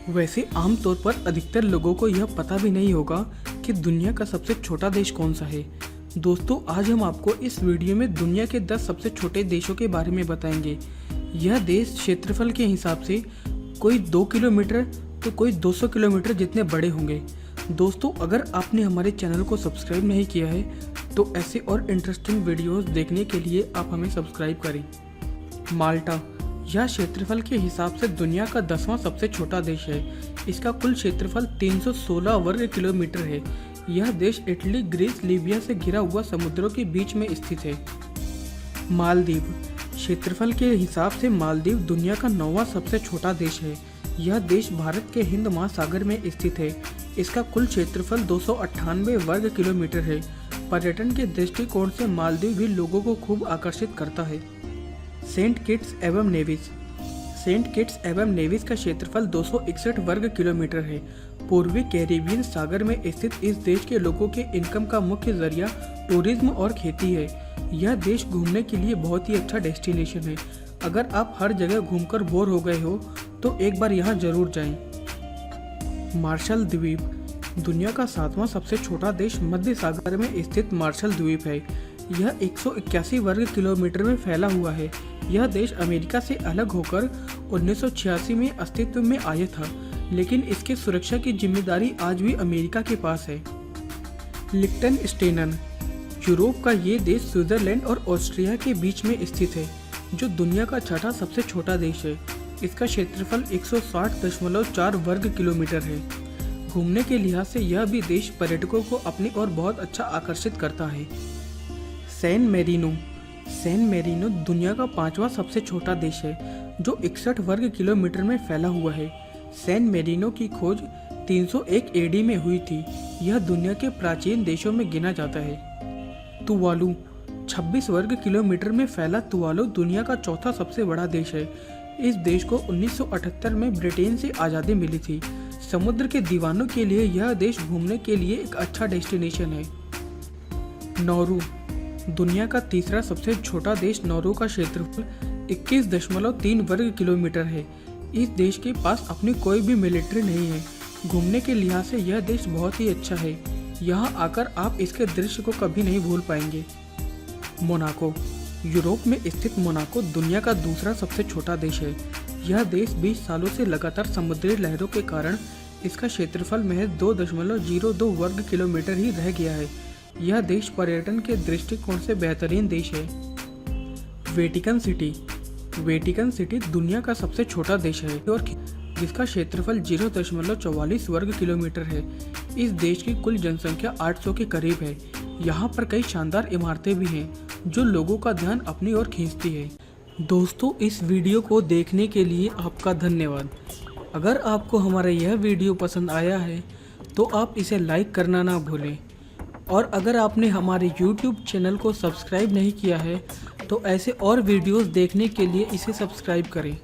वैसे आमतौर पर अधिकतर लोगों को यह पता भी नहीं होगा कि दुनिया का सबसे छोटा देश कौन सा है। दोस्तों, आज हम आपको इस वीडियो में दुनिया के 10 सबसे छोटे देशों के बारे में बताएंगे। यह देश क्षेत्रफल के हिसाब से कोई 2 किलोमीटर तो कोई 200 किलोमीटर जितने बड़े होंगे। दोस्तों, अगर आपने हमारे चैनल को सब्सक्राइब नहीं किया है तो ऐसे और इंटरेस्टिंग वीडियोस देखने के लिए आप हमें सब्सक्राइब करें। माल्टा, यह क्षेत्रफल के हिसाब से दुनिया का 10वां सबसे छोटा देश है। इसका कुल क्षेत्रफल 316 वर्ग किलोमीटर है। यह देश इटली, ग्रीस, लीबिया से घिरा हुआ समुद्रों के बीच में स्थित है। मालदीव, क्षेत्रफल के हिसाब से मालदीव दुनिया का 9वां सबसे छोटा देश है। यह देश भारत के हिंद महासागर में स्थित है। इसका कुल क्षेत्रफल 298 वर्ग किलोमीटर है। पर्यटन के दृष्टिकोण से मालदीव भी लोगों को खूब आकर्षित करता है। सेंट किट्स एवं नेविस, सेंट किट्स एवं नेविस का क्षेत्रफल 261 वर्ग किलोमीटर है। पूर्वी कैरिबियन सागर में स्थित इस देश के लोगों के इनकम का मुख्य जरिया टूरिज्म और खेती है। यह देश घूमने के लिए बहुत ही अच्छा डेस्टिनेशन है। अगर आप हर जगह घूमकर बोर हो गए हो तो एक बार यहाँ जरूर जाएं। मार्शल द्वीप, दुनिया का 7वां सबसे छोटा देश मध्य सागर में स्थित मार्शल द्वीप है। यह 181 वर्ग किलोमीटर में फैला हुआ है। यह देश अमेरिका से अलग होकर 1986 में अस्तित्व में आया था, लेकिन इसके सुरक्षा की जिम्मेदारी आज भी अमेरिका के पास है। लिक्टनस्टेनन, यूरोप का ये देश स्विट्जरलैंड और ऑस्ट्रिया के बीच में स्थित है, जो दुनिया का छठा सबसे छोटा देश है। इसका क्षेत्रफल 160.4 वर्ग किलोमीटर है। घूमने के लिहाज से यह भी देश पर्यटकों को अपनी ओर बहुत अच्छा आकर्षित करता है। सैन मेरिनो, सैन मेरिनो दुनिया का 5वां सबसे छोटा देश है, जो 61 वर्ग किलोमीटर में फैला हुआ है। सैन मेरिनो की खोज 301 एडी में हुई थी। यह दुनिया के प्राचीन देशों में गिना जाता है। तुवालू, 26 वर्ग किलोमीटर में फैला तुवालू दुनिया का चौथा सबसे बड़ा देश है। इस देश को 1978 में ब्रिटेन से आज़ादी मिली थी। समुद्र के दीवानों के लिए यह देश घूमने के लिए एक अच्छा डेस्टिनेशन है। नौरू, दुनिया का तीसरा सबसे छोटा देश नौरू का क्षेत्रफल 21.3 वर्ग किलोमीटर है। इस देश के पास अपनी कोई भी मिलिट्री नहीं है। घूमने के लिहाज से यह देश बहुत ही अच्छा है। यहाँ आकर आप इसके दृश्य को कभी नहीं भूल पाएंगे। मोनाको, यूरोप में स्थित मोनाको दुनिया का दूसरा सबसे छोटा देश है। यह देश 20 सालों से लगातार समुद्री लहरों के कारण इसका क्षेत्रफल महज 2.02 वर्ग किलोमीटर ही रह गया है। यह देश पर्यटन के दृष्टिकोण से बेहतरीन देश है। वेटिकन सिटी, वेटिकन सिटी दुनिया का सबसे छोटा देश है और जिसका क्षेत्रफल 0.44 वर्ग किलोमीटर है। इस देश की कुल जनसंख्या 800 के करीब है। यहाँ पर कई शानदार इमारतें भी हैं जो लोगों का ध्यान अपनी ओर खींचती है। दोस्तों, इस वीडियो को देखने के लिए आपका धन्यवाद। अगर आपको हमारा यह वीडियो पसंद आया है तो आप इसे लाइक करना ना भूलें, और अगर आपने हमारे YouTube चैनल को सब्सक्राइब नहीं किया है तो ऐसे और वीडियोस देखने के लिए इसे सब्सक्राइब करें।